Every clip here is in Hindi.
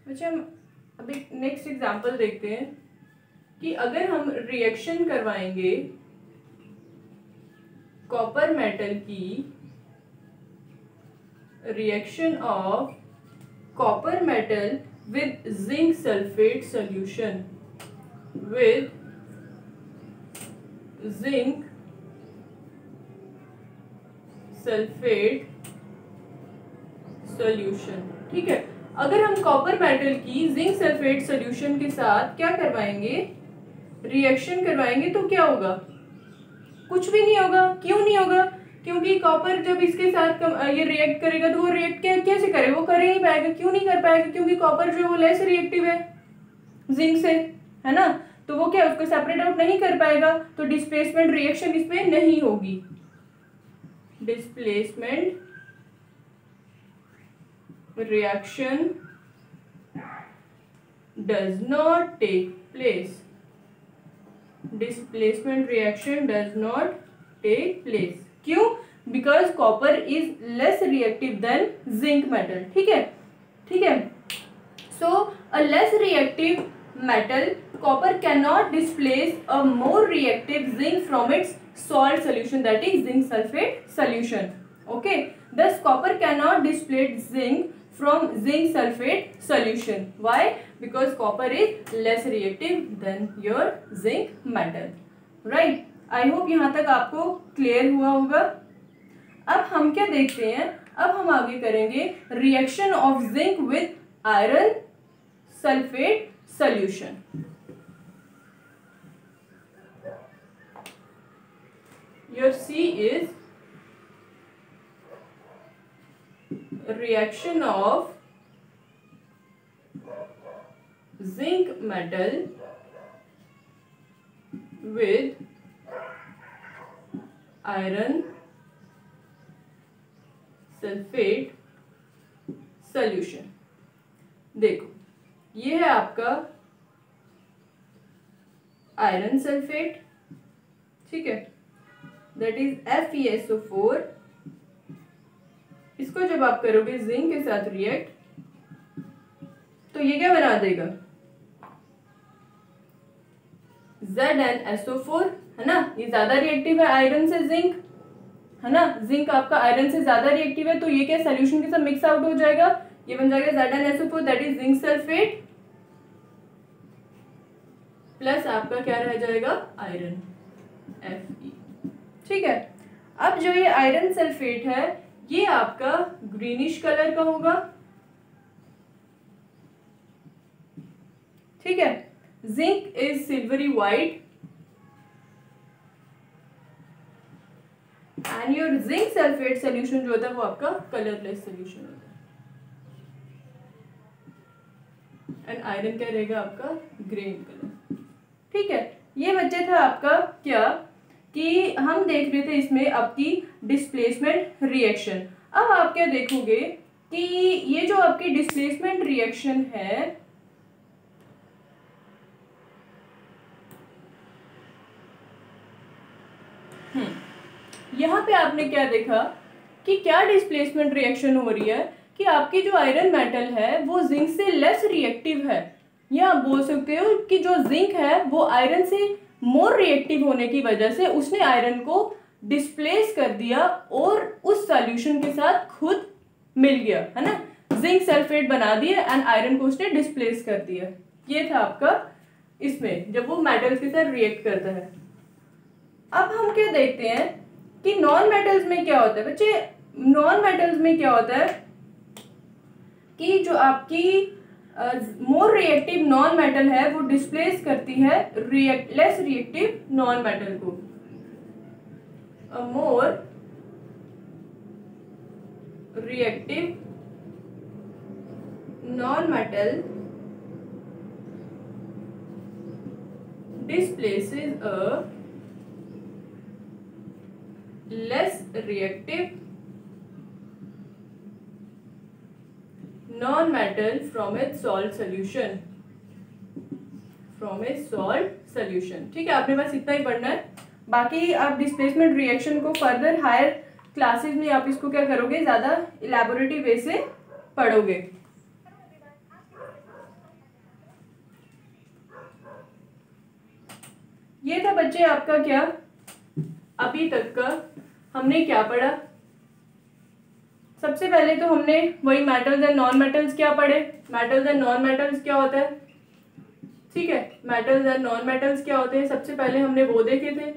अच्छा, हम अभी नेक्स्ट एग्जांपल देखते हैं कि अगर हम रिएक्शन करवाएंगे कॉपर मेटल की, reaction of copper metal with zinc sulfate solution, with zinc sulfate solution। ठीक है, अगर हम कॉपर मेटल की जिंक सल्फेट सोल्यूशन के साथ क्या करवाएंगे, रिएक्शन करवाएंगे, तो क्या होगा? कुछ भी नहीं होगा। क्यों नहीं होगा? क्योंकि कॉपर जब इसके साथ ये रिएक्ट करेगा तो वो रिएक्ट कैसे करे? वो कर ही नहीं पाएगा। क्यों नहीं कर पाएगा? क्योंकि कॉपर जो है वो लेस रिएक्टिव है जिंक से, है ना। तो वो क्या, उसको सेपरेट आउट नहीं कर पाएगा, तो डिस्प्लेसमेंट रिएक्शन इसमें नहीं होगी। Displacement reaction does not take place. Displacement reaction does not take place. क्यों? Because copper is less reactive than zinc metal. ठीक है, ठीक है। So a less reactive metal copper cannot displace a more reactive zinc from its salt solution, that is zinc sulfate solution. Okay, thus copper cannot displace zinc from zinc sulfate solution. Why? Because copper is less reactive than your zinc metal. Right? I hope यहाँ तक आपको क्लियर हुआ होगा। अब हम क्या देखते हैं, अब हम आगे करेंगे reaction of zinc with iron sulphate solution. Your C is reaction of zinc metal with iron sulfate solution। देखो, ये है आपका आयरन सल्फेट, ठीक है, दैट इज FeSO4। इसको जब आप करोगे जिंक के साथ रिएक्ट तो ये क्या बना देगा, ZnSO4, है ना। ये ज्यादा रिएक्टिव है आयरन से जिंक, है ना। जिंक आपका आयरन से ज्यादा रिएक्टिव है, तो ये क्या सोल्यूशन के साथ मिक्स आउट हो जाएगा, ये बन जाएगा ZnSO4 that is zinc sulphate, plus आपका क्या रह जाएगा, आयरन Fe। ठीक है, अब जो ये आयरन सल्फेट है ये आपका ग्रीनिश कलर का होगा। ठीक है, zinc is silvery white and your zinc sulphate solution जो होता है वो आपका कलरलेस सोल्यूशन होता है, एंड आयरन क्या रहेगा आपका, ग्रीन कलर। ठीक है, ये बच्चे था आपका क्या कि हम देख रहे थे इसमें आपकी डिस्प्लेसमेंट रिएक्शन। अब आप क्या देखोगे कि ये जो आपकी डिस्प्लेसमेंट रिएक्शन है यहाँ पे आपने क्या देखा कि क्या डिस्प्लेसमेंट रिएक्शन हो रही है कि आपकी जो आयरन मेटल है वो जिंक से लेस रिएक्टिव है, या आप बोल सकते हो कि जो जिंक है वो आयरन से मोर रिएक्टिव होने की वजह से उसने आयरन को डिस्प्लेस कर दिया और उस सॉल्यूशन के साथ खुद मिल गया, है ना। जिंक सल्फेट बना दिया एंड आयरन को उसने डिस्प्लेस कर दिया। ये था आपका इसमें जब वो मेटल्स के साथ रिएक्ट करता है। अब हम क्या देखते हैं कि नॉन मेटल्स में क्या होता है बच्चे, नॉन मेटल्स में क्या होता है कि जो आपकी मोर रिएक्टिव नॉन मेटल है वो डिस्प्लेस करती है लेस रिएक्टिव नॉन मेटल को। A more reactive non metal displaces a less reactive non-metal from its salt solution, from its salt solution। ठीक है, आपने बस इतना ही पढ़ना है, बाकी आप डिस्प्लेसमेंट रिएक्शन को फर्दर हायर क्लासेस में आप इसको क्या करोगे, ज़्यादा इलेबोरेटिव वे से पढ़ोगे। ये था बच्चे आपका क्या अभी तक का हमने क्या पढ़ा। सबसे पहले तो हमने वही मेटल्स एंड नॉन मेटल्स क्या पढ़े, मेटल्स एंड नॉन मेटल्स क्या होता है, ठीक है, मेटल्स एंड नॉन मेटल्स क्या होते हैं, सबसे पहले हमने वो देखे थे।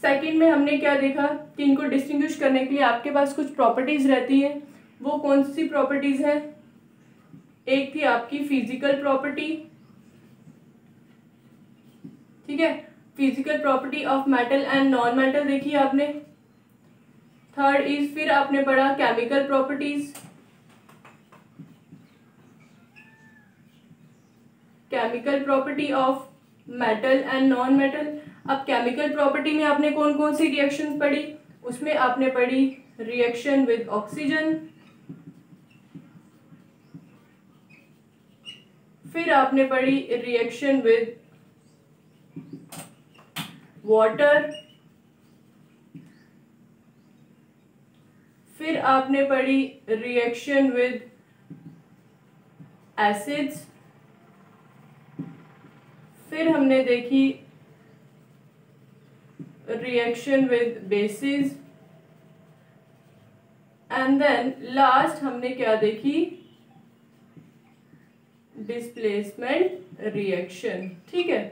सेकंड में हमने क्या देखा कि इनको डिस्टिंग्विश करने के लिए आपके पास कुछ प्रॉपर्टीज रहती हैं। वो कौन सी प्रॉपर्टीज हैं, एक थी आपकी फिजिकल प्रॉपर्टी, ठीक है, physical property of metal and non metal देखी आपने। थर्ड इज फिर आपने पढ़ा chemical properties, chemical property of metal and non metal. अब केमिकल प्रॉपर्टी में आपने कौन कौन सी रिएक्शंस पढ़ी, उसमें आपने पढ़ी रिएक्शन विद ऑक्सीजन, फिर आपने पढ़ी रिएक्शन विद वाटर, फिर आपने पढ़ी रिएक्शन विद एसिड्स, फिर हमने देखी reaction with bases, and then last हमने क्या देखी, डिस्प्लेसमेंट रिएक्शन। ठीक है,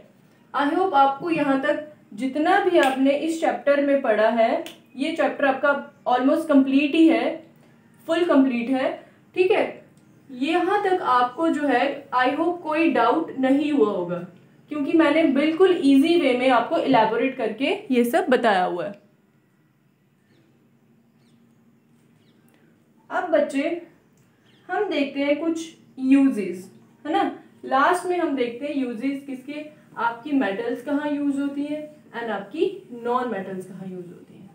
आई होप आपको यहाँ तक जितना भी आपने इस चैप्टर में पढ़ा है, ये चैप्टर आपका ऑलमोस्ट कंप्लीट ही है, फुल कंप्लीट है, ठीक है। यहाँ तक आपको जो है आई होप कोई डाउट नहीं हुआ होगा, क्योंकि मैंने बिल्कुल इजी वे में आपको इलैबोरेट करके ये सब बताया हुआ है। अब बच्चे हम देखते हैं कुछ यूजेस, है ना। लास्ट में हम देखते हैं यूजेस किसके, आपकी मेटल्स कहाँ यूज होती है एंड आपकी नॉन मेटल्स कहाँ यूज होती है।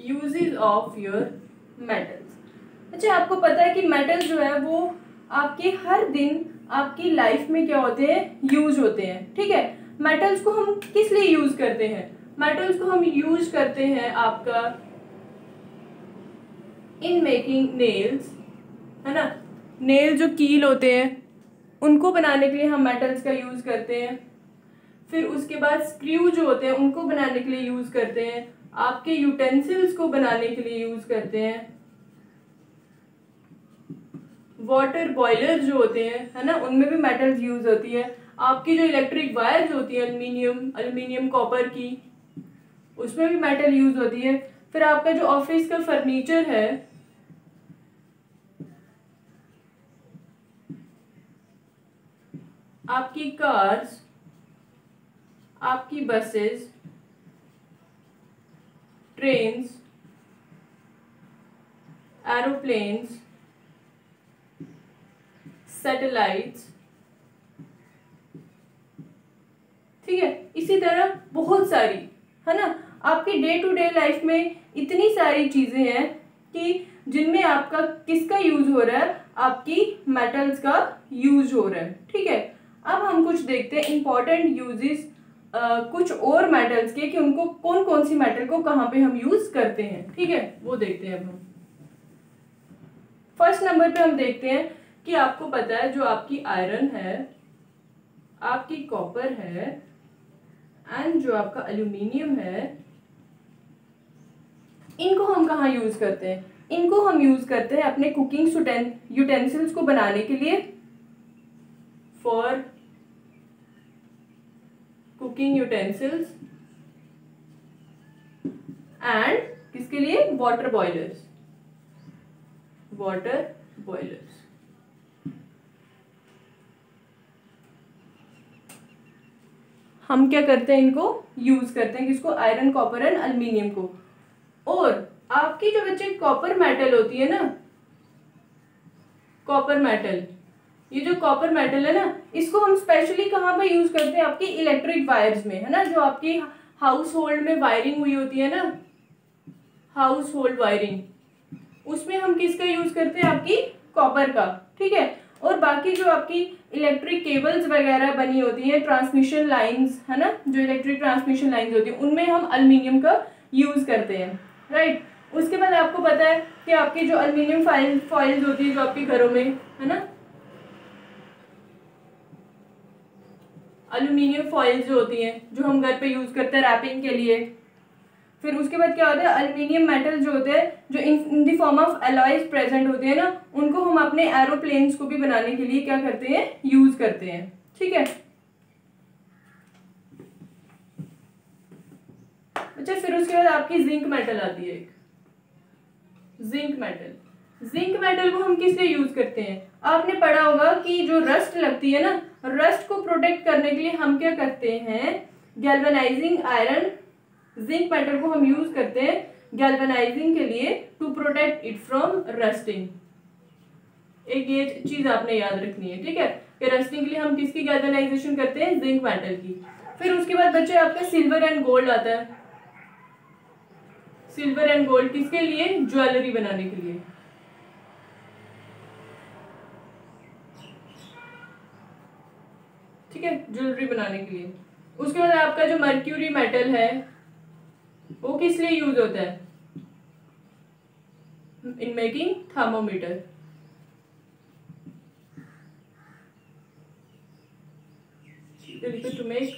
Uses of your metals. अच्छा, आपको पता है कि मेटल जो है वो आपके हर दिन आपकी लाइफ में क्या होते हैं, यूज होते हैं, ठीक है। मेटल्स को हम किस लिए यूज करते हैं, मेटल्स को हम यूज करते हैं आपका इन मेकिंग नेल्स, है ना। नेल जो कील होते हैं उनको बनाने के लिए हम मेटल्स का यूज करते हैं। फिर उसके बाद स्क्रू जो होते हैं उनको बनाने के लिए यूज करते हैं। आपके यूटेंसिल्स को बनाने के लिए यूज करते हैं। वाटर बॉयलर जो होते हैं, है ना, उनमें भी मेटल्स यूज होती है। आपकी जो इलेक्ट्रिक वायर्स होती है एल्युमिनियम कॉपर की, उसमें भी मेटल यूज होती है। फिर आपका जो ऑफिस का फर्नीचर है, आपकी कार्स, आपकी बसेस, ट्रेन्स, एरोप्लेन्स, सैटेलाइट्स, ठीक है, इसी तरह बहुत सारी, है ना। आपकी डे टू डे लाइफ में इतनी सारी चीजें हैं कि जिनमें आपका किसका यूज हो रहा है, आपकी मेटल्स का यूज हो रहा है, ठीक है। अब हम कुछ देखते हैं इंपॉर्टेंट यूजेस कुछ और मेटल्स के, कि उनको कौन कौन सी मेटल को कहाँ पे हम यूज करते हैं, ठीक है, वो देखते हैं अब हम। फर्स्ट नंबर पे हम देखते हैं कि आपको पता है जो आपकी आयरन है, आपकी कॉपर है एंड जो आपका एल्यूमिनियम है, इनको हम कहाँ यूज करते हैं, इनको हम यूज करते हैं अपने कुकिंग यूटेंसिल्स को बनाने के लिए, फॉर कुकिंग यूटेंसिल्स, एंड किसके लिए, वाटर बॉयलर्स, वाटर बॉयलर्स। हम क्या करते हैं, इनको यूज करते हैं, किसको, आयरन कॉपर एंड एल्युमिनियम को। और आपकी जो बच्चे कॉपर मेटल होती है ना, कॉपर मेटल, ये जो कॉपर मेटल है ना, इसको हम स्पेशली कहाँ पे यूज करते हैं, आपकी इलेक्ट्रिक वायर्स में, है ना। जो आपकी हाउस होल्ड में वायरिंग हुई होती है ना, हाउस होल्ड वायरिंग, उसमें हम किसका यूज करते हैं, आपकी कॉपर का, ठीक है। और बाकी जो आपकी इलेक्ट्रिक केबल्स वगैरह बनी होती है, ट्रांसमिशन लाइंस, है ना, जो इलेक्ट्रिक ट्रांसमिशन लाइंस होती है, उनमें हम एल्युमिनियम का यूज करते हैं, राइट। उसके बाद आपको पता है कि आपकी जो एल्युमिनियम फॉइल्स होती है जो आपके घरों में, है ना, एल्युमिनियम फॉइल्स जो होती हैं जो हम घर पे यूज करते हैं रैपिंग के लिए। फिर उसके बाद क्या होता है, एल्युमिनियम मेटल जो होते हैं जो in the form of alloys present होते हैं ना, उनको हम अपने एरोप्लेन्स को भी बनाने के लिए क्या करते हैं, यूज करते हैं। ठीक है अच्छा, फिर उसके बाद आपकी जिंक मेटल आती है, एक जिंक मेटल। जिंक मेटल को हम किस लिए यूज करते हैं, आपने पढ़ा होगा कि जो रस्ट लगती है ना, रस्ट को प्रोटेक्ट करने के लिए हम क्या करते हैं, गैल्वेनाइजिंग आयरन, जिंक मेटल को हम यूज करते हैं गैल्वेनाइजिंग के लिए to protect it from rusting. एक ये चीज आपने याद रखनी है, ठीक है, कि रस्टिंग के लिए हम किसकी गैल्वेनाइजेशन करते हैं, जिंक मेटल की। फिर उसके बाद बच्चे आपका सिल्वर एंड गोल्ड आता है। सिल्वर एंड गोल्ड किसके लिए, ज्वेलरी बनाने के लिए। ठीक है, ज्वेलरी बनाने के लिए। उसके बाद आपका जो मर्क्यूरी मेटल है वो किस लिए यूज होता है, in making thermometer. To make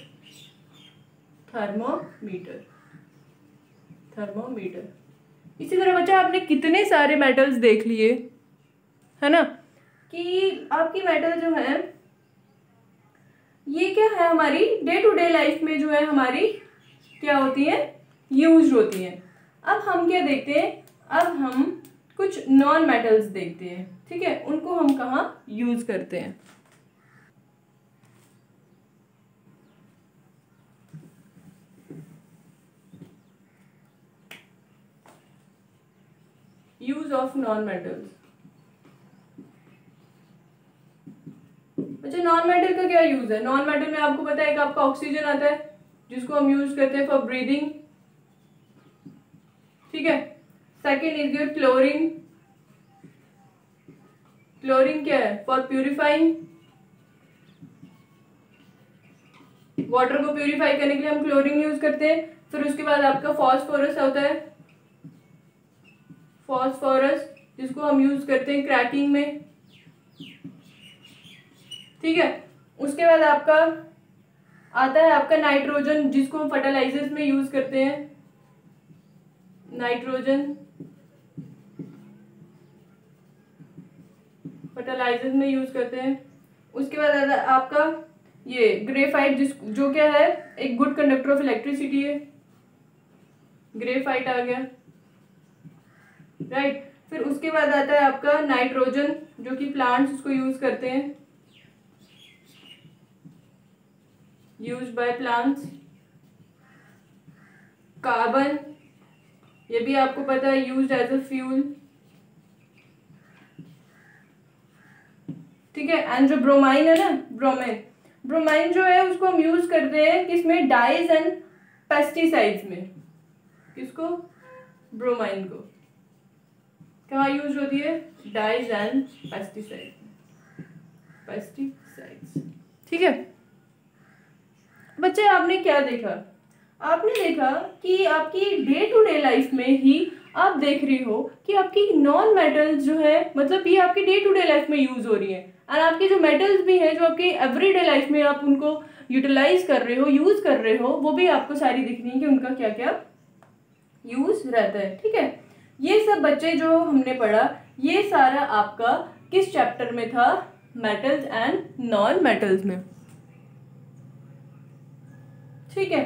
thermometer, thermometer. इसी तरह बच्चा आपने कितने सारे मेटल्स देख लिए, है ना, कि आपकी मेटल जो है ये क्या है, हमारी डे टू डे लाइफ में जो है हमारी क्या होती है, यूज होती है। अब हम क्या देखते हैं, अब हम कुछ नॉन मेटल्स देखते हैं। ठीक है, उनको हम कहाँ यूज करते हैं। Use of non metals. अच्छा, नॉन मेटल का क्या यूज है, नॉन मेटल में आपको पता है कि आपका ऑक्सीजन आता है जिसको हम यूज करते हैं फॉर ब्रीदिंग। ठीक है, second is your chlorine. Chlorine क्या है, फॉर प्यूरिफाइंग, वाटर को प्यूरिफाई करने के लिए हम क्लोरीन यूज करते हैं। फिर उसके बाद आपका फॉस्फोरस होता है, फॉस्फोरस जिसको हम यूज करते हैं क्रैकिंग में। ठीक है, उसके बाद आपका आता है आपका नाइट्रोजन जिसको हम फर्टिलाइजर्स में यूज करते हैं, नाइट्रोजन फर्टिलाइजर्स में यूज करते हैं। उसके बाद आता है आपका ये ग्रेफाइट जो क्या है, एक गुड कंडक्टर ऑफ इलेक्ट्रिसिटी है, ग्रेफाइट आ गया, राइट। फिर उसके बाद आता है आपका नाइट्रोजन जो कि प्लांट्स उसको यूज करते हैं, यूज्ड बाय प्लांट्स। कार्बन, ये भी आपको पता है, यूज्ड एज अ फ्यूल। ठीक है, एंड जो ब्रोमाइन है ना, ब्रोमाइन जो है उसको हम यूज करते हैं किसमें, डाइज एंड पेस्टिसाइड्स में। किसको, ब्रोमाइन को कहाँ यूज होती है, डाइज एंड पेस्टिसाइड्स। ठीक है बच्चे, आपने क्या देखा, आपने देखा कि आपकी डे टू डे लाइफ में ही आप देख रही हो कि आपकी नॉन मेटल्स जो है, मतलब ये आपकी डे टू डे लाइफ में यूज हो रही है, और आपकी जो मेटल्स भी है जो आपकी एवरीडे लाइफ में आप उनको यूटिलाइज कर रहे हो, यूज कर रहे हो, वो भी आपको सारी दिखनी है कि उनका क्या क्या यूज रहता है। ठीक है, ये सब बच्चे जो हमने पढ़ा ये सारा आपका किस चैप्टर में था, मेटल्स एंड नॉन मेटल्स में। ठीक है,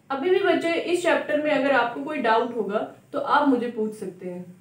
अभी भी बच्चे इस चैप्टर में अगर आपको कोई डाउट होगा तो आप मुझे पूछ सकते हैं।